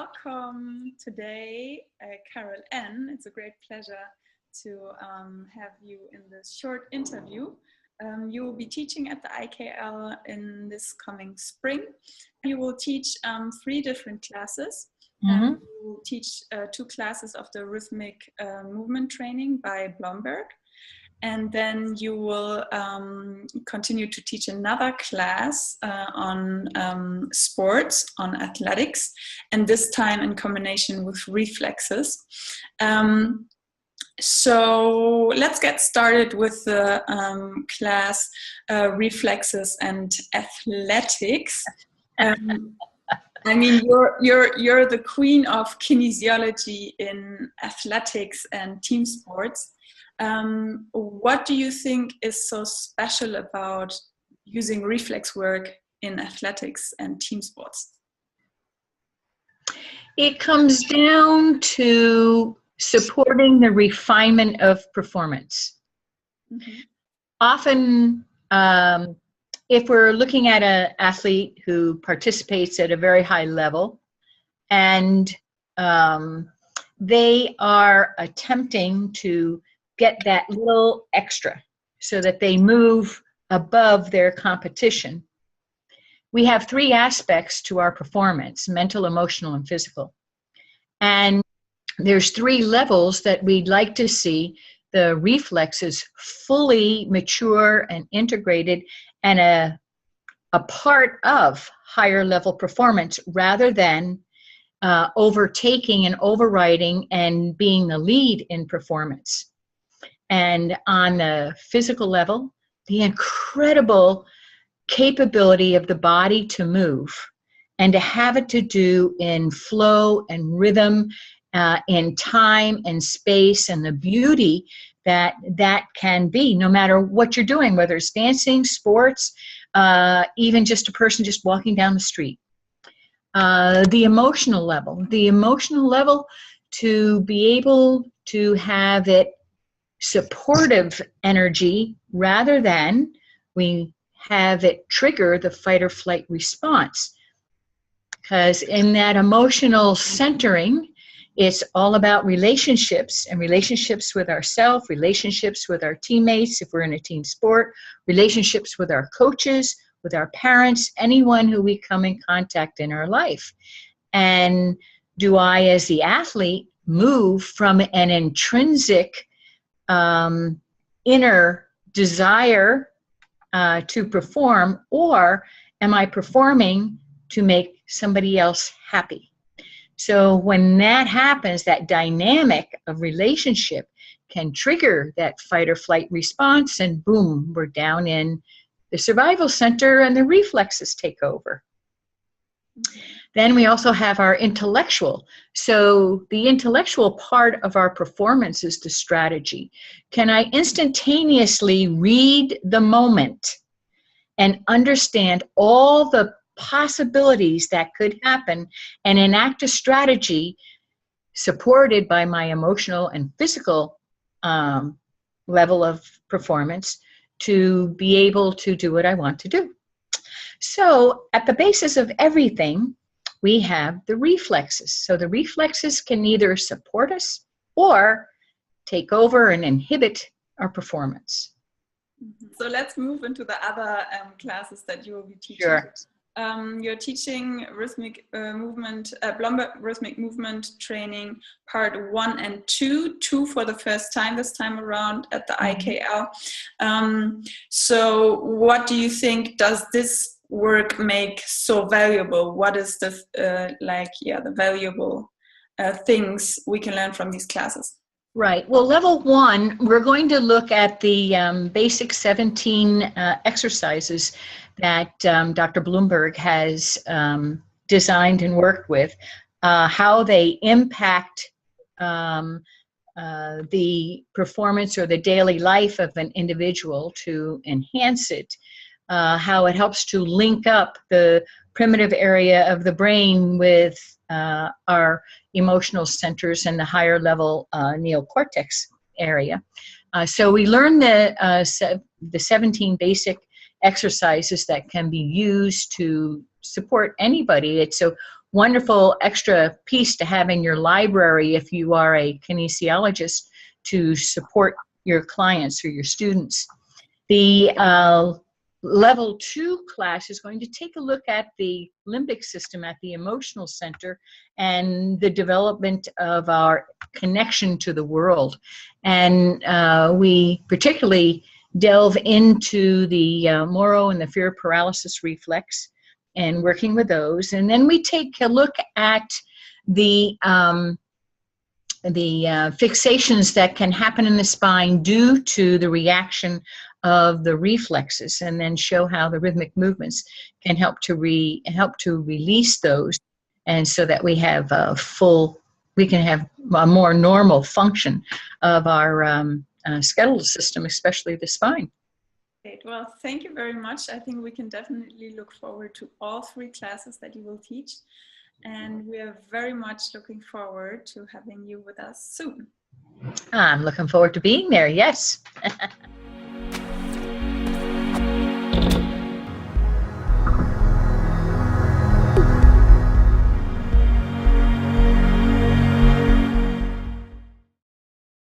welcome today, Carol N. It's a great pleasure to have you in this short interview. You will be teaching at the IKL in this coming spring. You will teach 3 different classes. You will teach 2 classes of the rhythmic movement training by Blomberg. And then you will continue to teach another class on sports, on athletics, and this time in combination with reflexes. So let's get started with the class Reflexes and Athletics. I mean, you're the queen of kinesiology in athletics and team sports. What do you think is so special about using reflex work in athletics and team sports? It comes down to supporting the refinement of performance. Mm-hmm. Often, if we're looking at an athlete who participates at a very high level and they are attempting to get that little extra so that they move above their competition, we have 3 aspects to our performance: mental, emotional, and physical. And there's 3 levels that we'd like to see the reflexes fully mature and integrated and a part of higher level performance, rather than overtaking and overriding and being the lead in performance. And on the physical level, the incredible capability of the body to move and to have it to do in flow and rhythm, in time and space, and the beauty that can be, no matter what you're doing, whether it's dancing, sports, even just a person just walking down the street. The emotional level to be able to have it supportive energy, rather than we have it trigger the fight or flight response. Because in that emotional centering, it's all about relationships, and relationships with ourselves, relationships with our teammates if we're in a team sport, relationships with our coaches, with our parents, anyone who we come in contact in our life. And do I, as the athlete, move from an intrinsic inner desire to perform, or am I performing to make somebody else happy? So when that happens, that dynamic of relationship can trigger that fight or flight response, and boom, we're down in the survival center and the reflexes take over. Then we also have our intellectual. So the intellectual part of our performance is the strategy. Can I instantaneously read the moment and understand all the possibilities that could happen and enact a strategy supported by my emotional and physical level of performance to be able to do what I want to do? So at the basis of everything, we have the reflexes. So the reflexes can either support us or take over and inhibit our performance. So let's move into the other classes that you will be teaching. Sure. You're teaching rhythmic movement, Blomberg Rhythmic movement training part 1 and 2 for the first time this time around at the IKL. So what do you think does this work make so valuable? What is the the valuable things we can learn from these classes? Right. Well, level 1, we're going to look at the basic 17 exercises that Dr. Blomberg has designed and worked with, how they impact the performance or the daily life of an individual to enhance it, how it helps to link up the primitive area of the brain with our emotional centers and the higher level neocortex area. So we learn the 17 basic exercises that can be used to support anybody. So wonderful extra piece to have in your library if you are a kinesiologist to support your clients or your students. The level 2 class is going to take a look at the limbic system at the emotional center and the development of our connection to the world. And we particularly delve into the Moro and the fear paralysis reflex and working with those. And then we take a look at the fixations that can happen in the spine due to the reaction of the reflexes, and then show how the rhythmic movements can help to release those, and so that we have we can have a more normal function of our skeletal system, especially the spine. Great. Well, thank you very much. I think we can definitely look forward to all 3 classes that you will teach. And we are very much looking forward to having you with us soon. I'm looking forward to being there, yes.